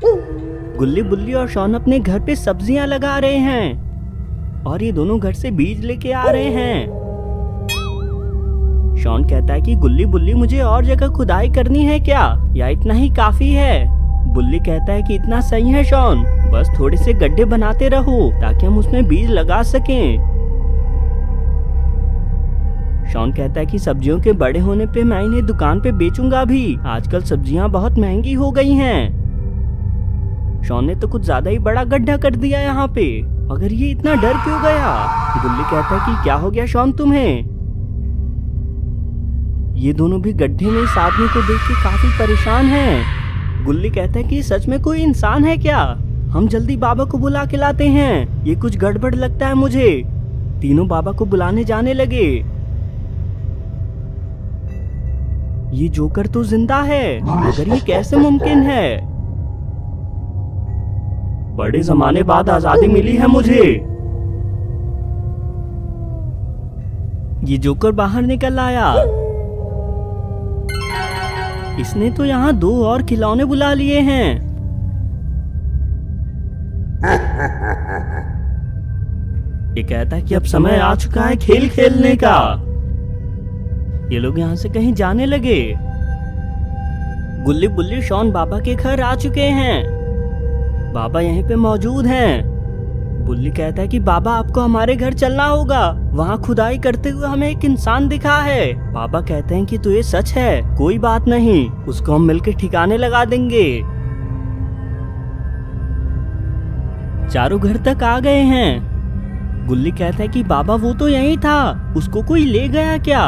गुल्ली बुल्ली और शॉन अपने घर पे सब्जियां लगा रहे हैं और ये दोनों घर से बीज लेके आ रहे हैं। शॉन कहता है कि गुल्ली बुल्ली मुझे और जगह खुदाई करनी है क्या, या इतना ही काफी है? बुल्ली कहता है कि इतना सही है शॉन, बस थोड़े से गड्ढे बनाते रहो ताकि हम उसमें बीज लगा सकें। शॉन कहता है कि सब्जियों के बड़े होने पे मैं इन्हें दुकान पे बेचूंगा भी, आजकल सब्जियां बहुत महंगी हो गई हैं। शॉन ने तो कुछ ज्यादा ही बड़ा गड्ढा कर दिया यहाँ पे, मगर ये इतना डर क्यों गया? गुल्ली कहता है कि क्या हो गया शॉन तुम्हें? ये दोनों भी गड्ढे में इस आदमी को देख के काफी परेशान हैं। गुल्ली कहता है कि सच में कोई इंसान है क्या? हम जल्दी बाबा को बुला के लाते हैं, ये कुछ गड़बड़ लगता है मुझे। तीनों बाबा को बुलाने जाने लगे। ये जोकर तो जिंदा है, मगर ये कैसे मुमकिन है? बड़े जमाने बाद आजादी मिली है मुझे। ये जोकर बाहर निकल आया। इसने तो यहाँ 2 और खिलौने बुला लिए हैं। ये कहता है कि अब समय आ चुका है खेल खेलने का। ये लोग यहाँ से कहीं जाने लगे। गुल्ली बुल्ली शॉन बाबा के घर आ चुके हैं। बाबा यहीं पे मौजूद हैं। बुल्ली कहता है कि बाबा आपको हमारे घर चलना होगा, वहाँ खुदाई करते हुए हमें एक इंसान दिखा है। बाबा कहते हैं कि तो ये सच है, कोई बात नहीं, उसको हम मिलकर ठिकाने लगा देंगे। चारों घर तक आ गए हैं। गुल्ली कहता है कि बाबा वो तो यहीं था, उसको कोई ले गया क्या?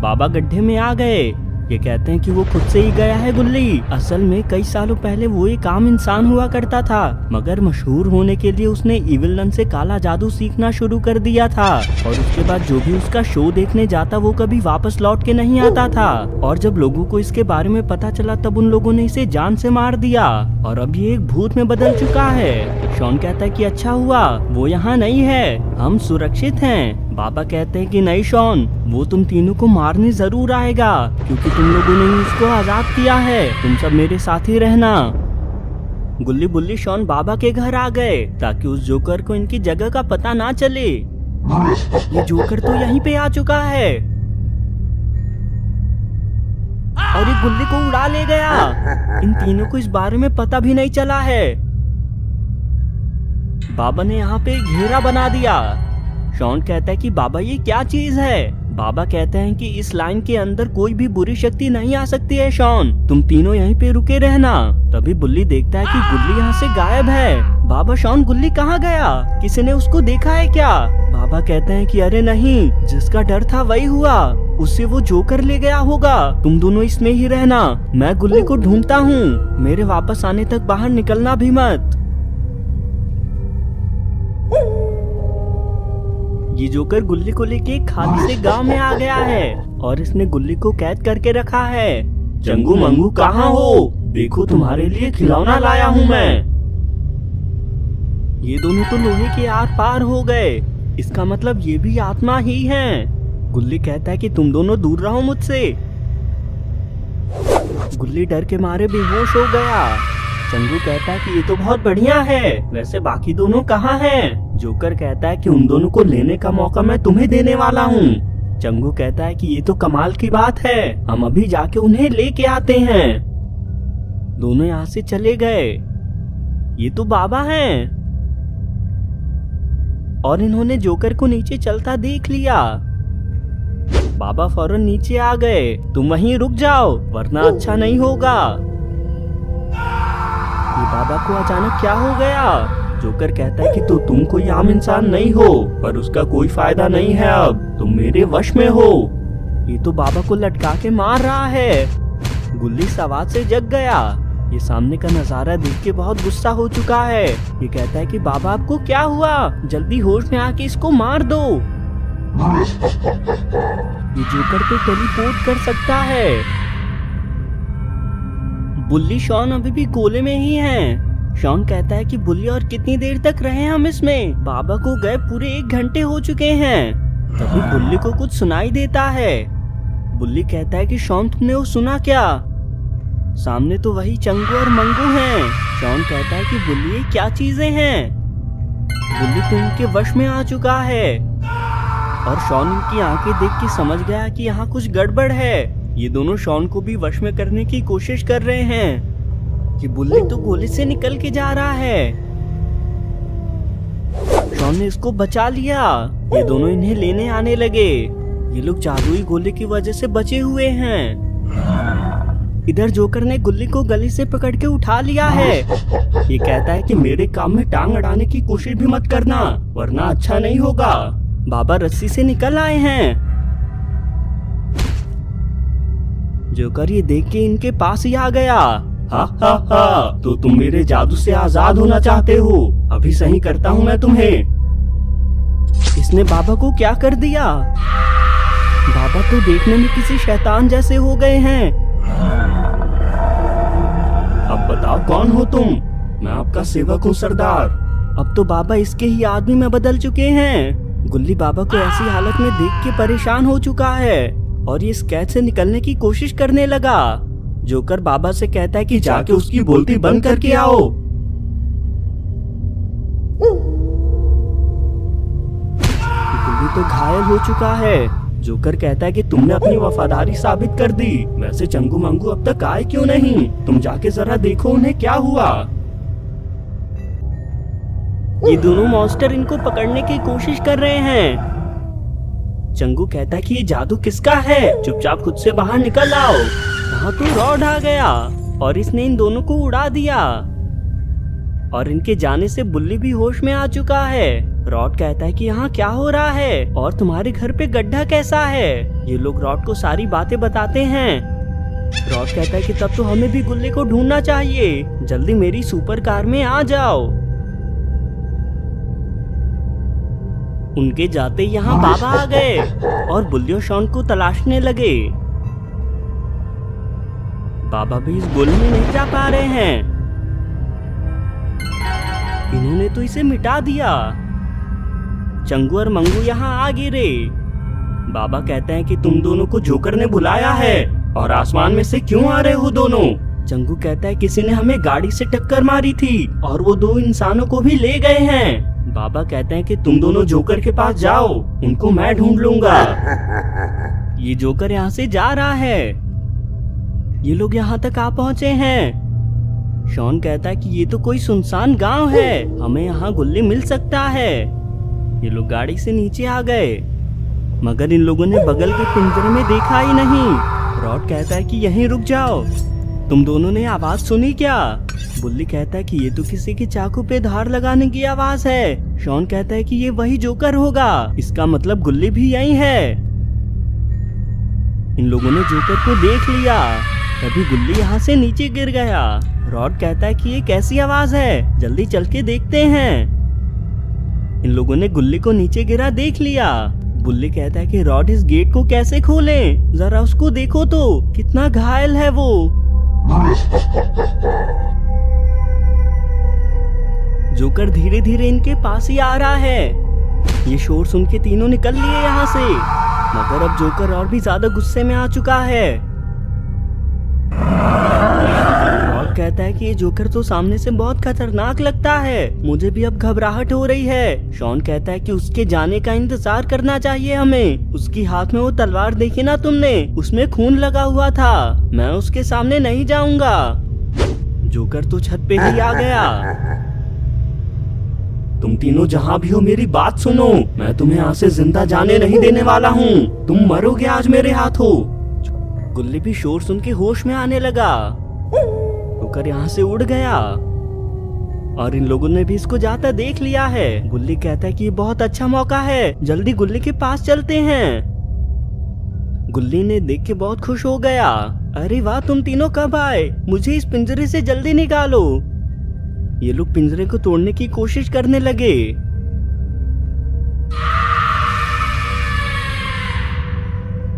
बाबा गड्ढे में आ गए। ये कहते हैं कि वो खुद से ही गया है गुल्ली। असल में कई सालों पहले वो एक आम इंसान हुआ करता था, मगर मशहूर होने के लिए उसने इविल नन से काला जादू सीखना शुरू कर दिया था, और उसके बाद जो भी उसका शो देखने जाता वो कभी वापस लौट के नहीं आता था। और जब लोगों को इसके बारे में पता चला तब उन लोगों ने इसे जान से मार दिया, और अब ये एक भूत में बदल चुका है। शॉन कहता है कि अच्छा हुआ वो यहाँ नहीं है, हम सुरक्षित हैं। बाबा कहते हैं कि नहीं शॉन, वो तुम तीनों को मारने जरूर आएगा, क्योंकि तुम लोगों ने ही उसको आजाद किया है। तुम सब मेरे साथ ही रहना। गुल्ली बुल्ली शॉन बाबा के घर आ गए ताकि उस जोकर को इनकी जगह का पता ना चले। ये जोकर तो यहीं पे आ चुका है और ये गुल्ली को उड़ा ले गया। इन तीनों को इस बारे में पता भी नहीं चला है। बाबा ने यहाँ पे घेरा बना दिया। शॉन कहता है कि बाबा ये क्या चीज है? बाबा कहते हैं कि इस लाइन के अंदर कोई भी बुरी शक्ति नहीं आ सकती है शॉन, तुम तीनों यहीं पे रुके रहना। तभी बुल्ली देखता है कि गुल्ली यहाँ से गायब है। बाबा शॉन गुल्ली कहाँ गया? किसी ने उसको देखा है क्या? बाबा कहते हैं कि अरे नहीं, जिसका डर था वही हुआ, उससे वो जोकर ले गया होगा। तुम दोनों इसमें ही रहना, मैं गुल्ली को ढूंढता हूँ। मेरे वापस आने तक बाहर निकलना भी मत। ये जोकर गुल्ली को लेके खाली से गांव में आ गया है और इसने गुल्ली को कैद करके रखा है। जंगू मंगू कहाँ हो? देखो तुम्हारे लिए खिलौना लाया हूँ मैं। ये दोनों तो लोहे के आर पार हो गए, इसका मतलब ये भी आत्मा ही हैं। गुल्ली कहता है कि तुम दोनों दूर रहो मुझसे। गुल्ली डर के मारे बेहोश हो गया। चंगू कहता है कि ये तो बहुत बढ़िया है, वैसे बाकी दोनों कहाँ हैं? जोकर कहता है कि उन दोनों को लेने का मौका मैं तुम्हें देने वाला हूँ। चंगू कहता है कि ये तो कमाल की बात है, हम अभी जाके उन्हें लेके आते हैं। दोनों यहाँ से चले गए। ये तो बाबा हैं और इन्होंने जोकर को नीचे चलता देख लिया। बाबा फौरन नीचे आ गए। तुम वहीं रुक जाओ वरना अच्छा नहीं होगा। ये बाबा को अचानक क्या हो गया? जोकर कहता है कि तो तुम कोई आम इंसान नहीं हो, पर उसका कोई फायदा नहीं है, अब तुम मेरे वश में हो। ये तो बाबा को लटका के मार रहा है। गुल्ली इस आवाज से जग गया। ये सामने का नजारा देख के बहुत गुस्सा हो चुका है। ये कहता है कि बाबा आपको क्या हुआ? जल्दी होश में आके इसको मार दो। ये जोकर तो टेलीपोर्ट कर सकता है। बुल्ली शॉन अभी भी गोले में ही हैं। शॉन कहता है कि बुल्ली और कितनी देर तक रहे हम इसमें? बाबा को गए पूरे 1 घंटे हो चुके हैं। तभी बुल्ली को कुछ सुनाई देता है। बुल्ली कहता है कि शॉन तुमने वो सुना क्या? सामने तो वही चंगू और मंगू हैं। शॉन कहता है कि बुल्ली ये क्या चीजें हैं। बुल्ली तो इनके वश में आ चुका है और शॉन इनकी आंखें देख के समझ गया कि यहाँ कुछ गड़बड़ है। ये दोनों शॉन को भी वश में करने की कोशिश कर रहे हैं कि बुल्ली तो गोले से निकल के जा रहा है। शॉन ने इसको बचा लिया। ये दोनों इन्हें लेने आने लगे। ये लोग जादुई गोले की वजह से बचे हुए हैं। इधर जोकर ने गुल्ली को गले से पकड़ के उठा लिया है। ये कहता है कि मेरे काम में टांग अड़ाने की कोशिश भी मत करना, वरना अच्छा नहीं होगा। बाबा रस्सी से निकल आए हैं। जोकर ये देख के इनके पास ही आ गया। हा हा हा, तो तुम मेरे जादू से आजाद होना चाहते हो? अभी सही करता हूँ मैं तुम्हें। इसने बाबा को क्या कर दिया? बाबा तो देखने में किसी शैतान जैसे हो गए हैं। अब बताओ कौन हो तुम? मैं आपका सेवक हूँ सरदार। अब तो बाबा इसके ही आदमी में बदल चुके हैं। गुल्ली बाबा को ऐसी हालत में देख के परेशान हो चुका है और ये इस कैद से निकलने की कोशिश करने लगा। जोकर बाबा से कहता है कि जाके उसकी बोलती बंद करके आओ। गुल्ली तो घायल हो चुका है। जोकर कहता है कि तुमने अपनी वफादारी साबित कर दी। वैसे चंगू मंगू अब तक आए क्यों नहीं? तुम जाके जरा देखो उन्हें क्या हुआ। ये दोनों मॉन्स्टर इनको पकड़ने की कोशिश कर रहे हैं। चंगू कहता है कि ये जादू किसका है? चुपचाप खुद से बाहर निकल आओ। यहाँ तो रॉड आ गया और इसने इन दोनों को उड़ा दिया और इनके जाने से बुल्ली भी होश में आ चुका है। रॉड कहता है कि यहाँ क्या हो रहा है और तुम्हारे घर पे गड्ढा कैसा है? ये लोग रॉड को सारी बातें बताते हैं। रॉड कहता है कि तब तो हमें भी गुल्ली को ढूंढना चाहिए। जल्दी मेरी सुपर कार में आ जाओ। उनके जाते यहाँ बाबा आ गए और बुल्ली और शॉन को तलाशने लगे। बाबा भी इस गोले में नहीं जा पा रहे हैं। इन्होंने तो इसे मिटा दिया। चंगू और मंगू यहाँ आ गिरे। बाबा कहते हैं कि तुम दोनों को जोकर ने बुलाया है और आसमान में से क्यों आ रहे हो दोनों? चंगू कहता है किसी ने हमें गाड़ी से टक्कर मारी थी और वो 2 इंसानों को भी ले गए हैं। बाबा कहते हैं कि तुम दोनों जोकर के पास जाओ, उनको मैं ढूंढ लूंगा। ये जोकर यहाँ से जा रहा है। ये लोग यहाँ तक आ पहुँचे हैं। शॉन कहता है कि ये तो कोई सुनसान गांव है, हमें यहाँ गुल्ली मिल सकता है। ये लोग गाड़ी से नीचे आ गए मगर इन लोगों ने बगल के पिंजरे में देखा ही नहीं। रॉड कहता है कि यहीं रुक जाओ। तुम दोनों ने आवाज सुनी क्या? बुल्ली कहता है कि ये तो किसी के चाकू पे धार लगाने की आवाज है। शॉन कहता है कि ये वही जोकर होगा, इसका मतलब गुल्ली भी यही है। इन लोगों ने जोकर को देख लिया। तभी गुल्ली यहाँ से नीचे गिर गया। रॉड कहता है कि ये कैसी आवाज है, जल्दी चल के देखते हैं। इन लोगों ने गुल्ली को नीचे गिरा देख लिया। बुल्ली कहता है कि रॉड इस गेट को कैसे खोलें? जरा उसको देखो तो कितना घायल है वो। जोकर धीरे धीरे इनके पास ही आ रहा है। ये शोर सुन के तीनों निकल लिए यहाँ से मगर अब जोकर और भी ज्यादा गुस्से में आ चुका है। रॉड कहता है कि ये जोकर तो सामने से बहुत खतरनाक लगता है, मुझे भी अब घबराहट हो रही है। शॉन कहता है कि उसके जाने का इंतजार करना चाहिए हमें। उसकी हाथ में वो तलवार देखी ना तुमने, उसमें खून लगा हुआ था। मैं उसके सामने नहीं जाऊंगा। जोकर तो छत पे ही आ गया। तुम तीनों जहाँ भी हो मेरी बात सुनो, मैं तुम्हें यहाँ से जिंदा जाने नहीं देने वाला हूँ। तुम मरोगे आज मेरे हाथों। गुल्ली भी शोर सुन के होश में आने लगा। जोकर यहाँ से उड़ गया और इन लोगों ने भी इसको जाता देख लिया है। गुल्ली कहता है कि ये बहुत अच्छा मौका है, जल्दी गुल्ली के पास चलते हैं। गुल्ली ने देख के बहुत खुश हो गया। अरे वाह, तुम तीनों कब आए? मुझे इस पिंजरे से जल्दी निकालो। ये लोग पिंजरे को तोड़ने की कोशिश करने लगे।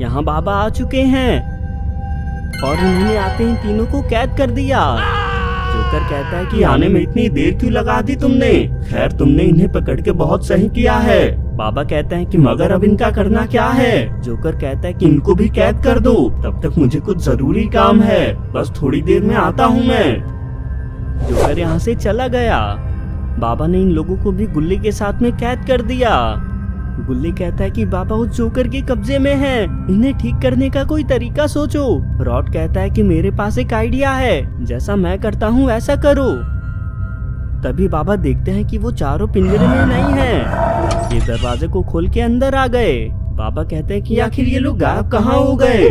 यहाँ बाबा आ चुके हैं और उन्होंने आते ही तीनों को कैद कर दिया। जोकर कहता है कि आने में इतनी देर क्यों लगा दी तुमने? खैर तुमने इन्हें पकड़ के बहुत सही किया है। बाबा कहते हैं कि मगर अब इनका करना क्या है। जोकर कहता है कि इनको भी कैद कर दो, तब तक मुझे कुछ जरूरी काम है, बस थोड़ी देर में आता हूँ मैं। जोकर यहाँ से चला गया। बाबा ने इन लोगों को भी गुल्ली के साथ में कैद कर दिया। गुल्ली कहता है कि बाबा उस जोकर के कब्जे में है, इन्हें ठीक करने का कोई तरीका सोचो। रॉड कहता है कि मेरे पास एक आइडिया है, जैसा मैं करता हूँ वैसा करो। तभी बाबा देखते हैं कि वो चारों पिंजरे में नहीं हैं। ये दरवाजे को खोल के अंदर आ गए। बाबा कहते हैं कि आखिर ये लोग गायब कहाँ हो गए।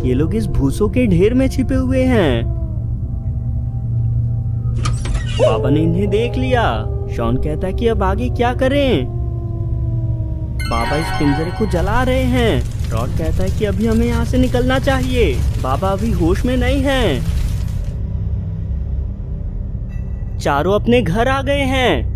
ये लोग इस भूसों के ढेर में छिपे हुए हैं। बाबा ने इन्हें देख लिया। शॉन कहता है कि अब आगे क्या करें। बाबा इस पिंजरे को जला रहे हैं। रॉड कहता है कि अभी हमें यहाँ से निकलना चाहिए। बाबा अभी होश में नहीं हैं। चारों अपने घर आ गए हैं।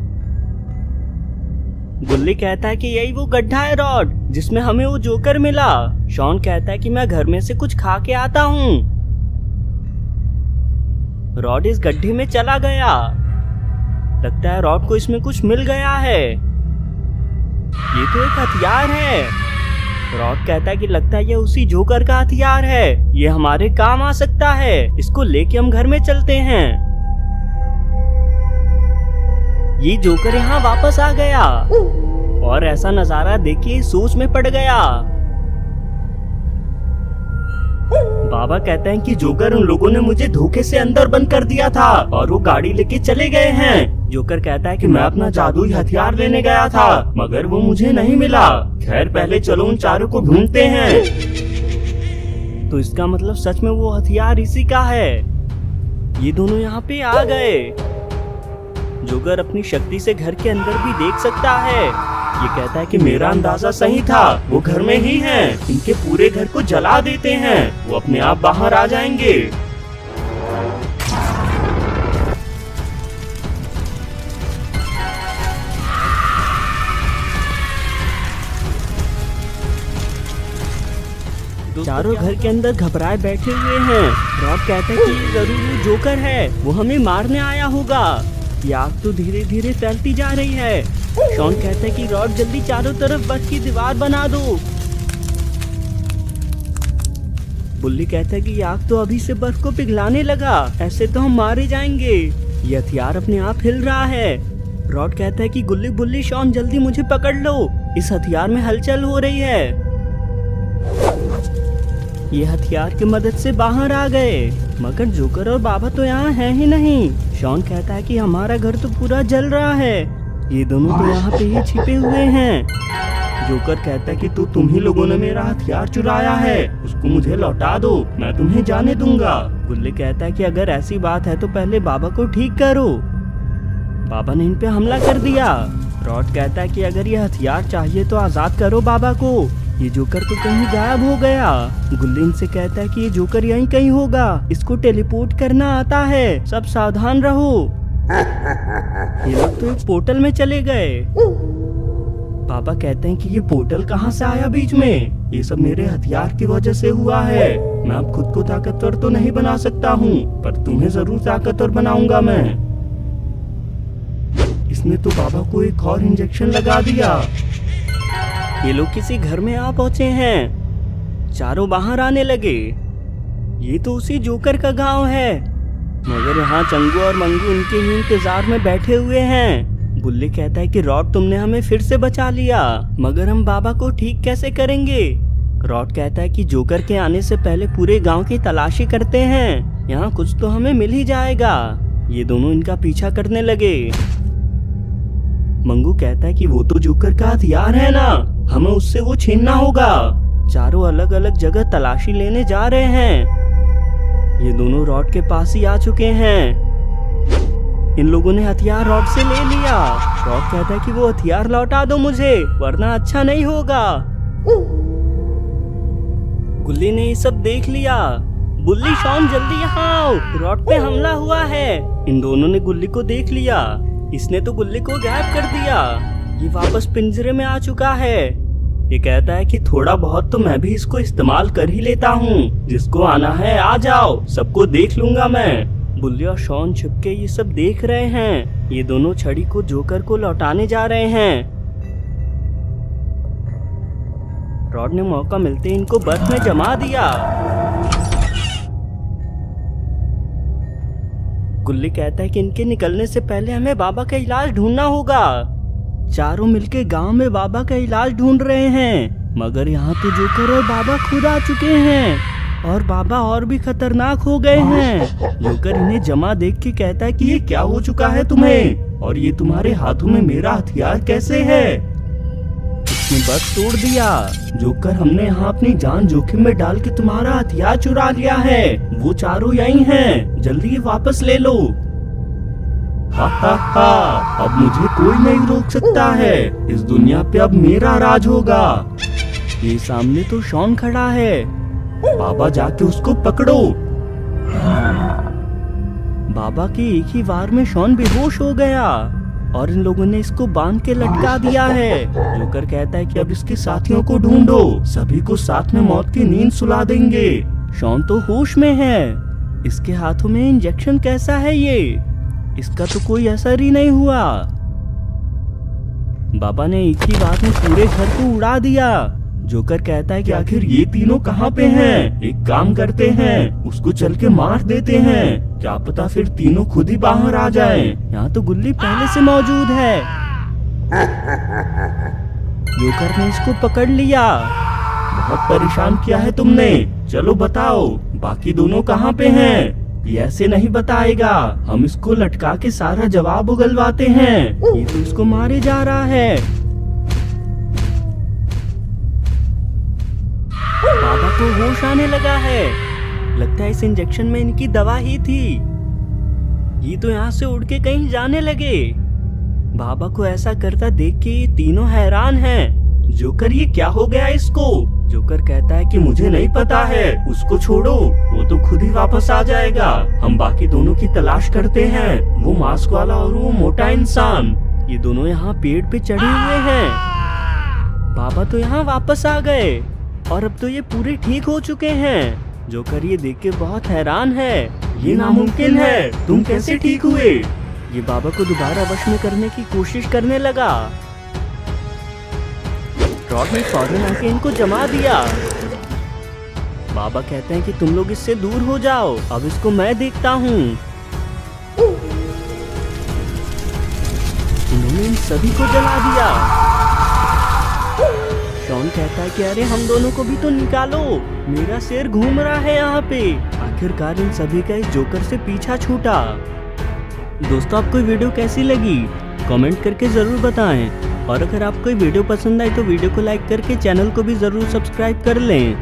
गुल्ली कहता है कि यही वो गड्ढा है रॉड, जिसमें हमें वो जोकर मिला। शॉन कहता है कि मैं घर में से कुछ खा के आता हूँ। रॉड इस गड्ढे में चला गया। लगता है रॉड को इसमें कुछ मिल गया है। ये तो एक हथियार है। रॉड कहता है कि लगता है ये उसी जोकर का हथियार है, ये हमारे काम आ सकता है, इसको लेके हम घर में चलते हैं। ये जोकर यहाँ वापस आ गया और ऐसा नजारा देख के सोच में पड़ गया। बाबा कहते हैं कि जोकर उन लोगों ने मुझे धोखे से अंदर बंद कर दिया था और वो गाड़ी लेके चले गए हैं। जोकर कहता है कि मैं अपना जादुई हथियार लेने गया था, मगर वो मुझे नहीं मिला। खैर पहले चलो उन चारों को ढूंढते हैं। तो इसका मतलब सच में वो हथियार इसी का है। ये दोनों यहाँ पे आ गए। जोकर अपनी शक्ति से घर के अंदर भी देख सकता है। ये कहता है कि मेरा अंदाजा सही था, वो घर में ही हैं। इनके पूरे घर को जला देते हैं, वो अपने आप बाहर आ जाएंगे। चारों घर के अंदर घबराए बैठे हुए हैं। रॉड कहता है कि ये जरूर वो जोकर है, वो हमें मारने आया होगा। ये आग तो धीरे धीरे फैलती जा रही है। शॉन कहता है कि रॉड जल्दी चारों तरफ बर्फ की दीवार बना दो। बुल्ली कहता है कि आग तो अभी से बर्फ को पिघलाने लगा, ऐसे तो हम मारे जाएंगे। ये हथियार अपने आप हिल रहा है। रॉड कहता है कि गुल्ली बुल्ली शॉन जल्दी मुझे पकड़ लो, इस हथियार में हलचल हो रही है। ये हथियार की मदद से बाहर आ गए, मगर जोकर और बाबा तो यहाँ हैं ही नहीं। शॉन कहता है कि हमारा घर तो पूरा जल रहा है, ये दोनों तो यहाँ पे ही छिपे हुए हैं। जोकर कहता है कि तुम ही लोगों ने मेरा हथियार चुराया है, उसको मुझे लौटा दो, मैं तुम्हें जाने दूंगा। गुल्ली कहता है कि अगर ऐसी बात है तो पहले बाबा को ठीक करो। बाबा ने इन पे हमला कर दिया। रॉड कहता है कि अगर ये हथियार चाहिए तो आजाद करो बाबा को, ये जोकर तो कहीं गायब हो गया। गुल्ली इनसे कहता है कि ये जोकर यहीं कहीं होगा, इसको टेलीपोर्ट करना आता है, सब सावधान रहो। ये लोग तो एक पोर्टल में चले गए। पापा कहते हैं कि ये पोर्टल कहाँ से आया बीच में, ये सब मेरे हथियार की वजह से हुआ है। मैं अब खुद को ताकतवर तो नहीं बना सकता हूँ, पर तुम्हें जरूर ताकतवर बनाऊंगा मैं। इसने तो बाबा को एक और इंजेक्शन लगा दिया। ये लोग किसी घर में आ पहुंचे हैं। चारों बाहर आने लगे। ये तो उसी जोकर का गांव है, मगर यहाँ चंगू और मंगू उनके ही इंतजार में बैठे हुए हैं। बुल्ली कहता है कि रॉड तुमने हमें फिर से बचा लिया, मगर हम बाबा को ठीक कैसे करेंगे। रॉड कहता है कि जोकर के आने से पहले पूरे गांव की तलाशी करते हैं, यहाँ कुछ तो हमें मिल ही जाएगा। ये दोनों इनका पीछा करने लगे। मंगू कहता है कि वो तो जोकर का हथियार है ना, हमें उससे वो छीनना होगा। चारों अलग अलग जगह तलाशी लेने जा रहे हैं। ये दोनों रॉड के पास ही आ चुके हैं। इन लोगों ने हथियार रॉड से ले लिया। रॉड कहता है कि वो हथियार लौटा दो मुझे, वरना अच्छा नहीं होगा। गुल्ली ने ये सब देख लिया। बुल्ली शॉन जल्दी यहाँ आओ, रॉड पे हमला हुआ है। इन दोनों ने गुल्ली को देख लिया। इसने तो गुल्ली को गायब कर दिया। ये वापस पिंजरे में आ चुका है। ये कहता है कि थोड़ा बहुत तो मैं भी इसको इस्तेमाल कर ही लेता हूँ, जिसको आना है आ जाओ, सबको देख लूंगा मैं। बुल्ली और शॉन छिपके ये सब देख रहे हैं। ये दोनों छड़ी को जोकर को लौटाने जा रहे हैं। रॉड ने मौका मिलते ही इनको बर्फ में जमा दिया। गुल्ली कहता है कि इनके निकलने से पहले हमें बाबा का इलाज ढूंढना होगा। चारों मिलके गांव में बाबा का इलाज ढूंढ रहे हैं, मगर यहाँ तो जोकर और बाबा खुद आ चुके हैं और बाबा और भी खतरनाक हो गए हैं। जोकर इन्हें जमा देख के कहता है कि ये क्या हो चुका है तुम्हें, और ये तुम्हारे हाथों में मेरा हथियार कैसे है। उसने बस तोड़ दिया। जोकर, हमने यहाँ अपनी जान जोखिम में डाल के तुम्हारा हथियार चुरा लिया है। वो चारों यही हैं, जल्दी वापस ले लो। हा हा हा, अब मुझे कोई नहीं रोक सकता है। इस दुनिया पे अब मेरा राज होगा। ये सामने तो शॉन खड़ा है। बाबा, जाके उसको पकड़ो। बाबा के एक ही वार में शॉन बेहोश हो गया और इन लोगों ने इसको बांध के लटका दिया है। जोकर कहता है कि अब इसके साथियों को ढूंढो, सभी को साथ में मौत की नींद सुला देंगे। शॉन तो होश में है। इसके हाथों में इंजेक्शन कैसा है ये? इसका तो कोई असर ही नहीं हुआ। बाबा ने एक ही बार में पूरे घर को उड़ा दिया। जोकर कहता है कि आखिर ये तीनों कहाँ पे हैं? एक काम करते हैं, उसको चल के मार देते हैं, क्या पता फिर तीनों खुद ही बाहर आ जाएं। यहाँ तो गुल्ली पहले से मौजूद है। जोकर ने इसको पकड़ लिया। बहुत परेशान किया है तुमने, चलो बताओ बाकी दोनों कहाँ पे हैं? ये ऐसे नहीं बताएगा, हम इसको लटका के सारा जवाब उगलवाते हैं। ये तो इसको मारे जा रहा है। बाबा को होश आने लगा है। लगता है इस इंजेक्शन में इनकी दवा ही थी। ये तो यहाँ से उड़ के कहीं जाने लगे। बाबा को ऐसा करता देख के ये तीनों हैरान हैं। जोकर, ये क्या हो गया इसको? जोकर कहता है कि मुझे नहीं पता है, उसको छोड़ो, वो तो खुद ही वापस आ जाएगा। हम बाकी दोनों की तलाश करते हैं, वो मास्क वाला और वो मोटा इंसान। ये दोनों यहाँ पेड़ पे चढ़े हुए हैं। बाबा तो यहाँ वापस आ गए और अब तो ये पूरे ठीक हो चुके हैं। जोकर ये देख के बहुत हैरान है। ये नामुमकिन है, तुम कैसे ठीक हुए? ये बाबा को दोबारा वश में करने की कोशिश करने लगा। रॉड ने फौरन आके इनको जमा दिया। बाबा कहते हैं कि तुम लोग इससे दूर हो जाओ, अब इसको मैं देखता हूँ। उन्होंने इन सभी को जला दिया। शॉन कहता है कि अरे हम दोनों को भी तो निकालो, मेरा सिर घूम रहा है यहाँ पे। आखिरकार इन सभी का इस जोकर से पीछा छूटा। दोस्तों, आपको वीडियो कैसी लगी कमेंट करके जरूर बताएं, और अगर आपको वीडियो पसंद आए तो वीडियो को लाइक करके चैनल को भी जरूर सब्सक्राइब कर लें।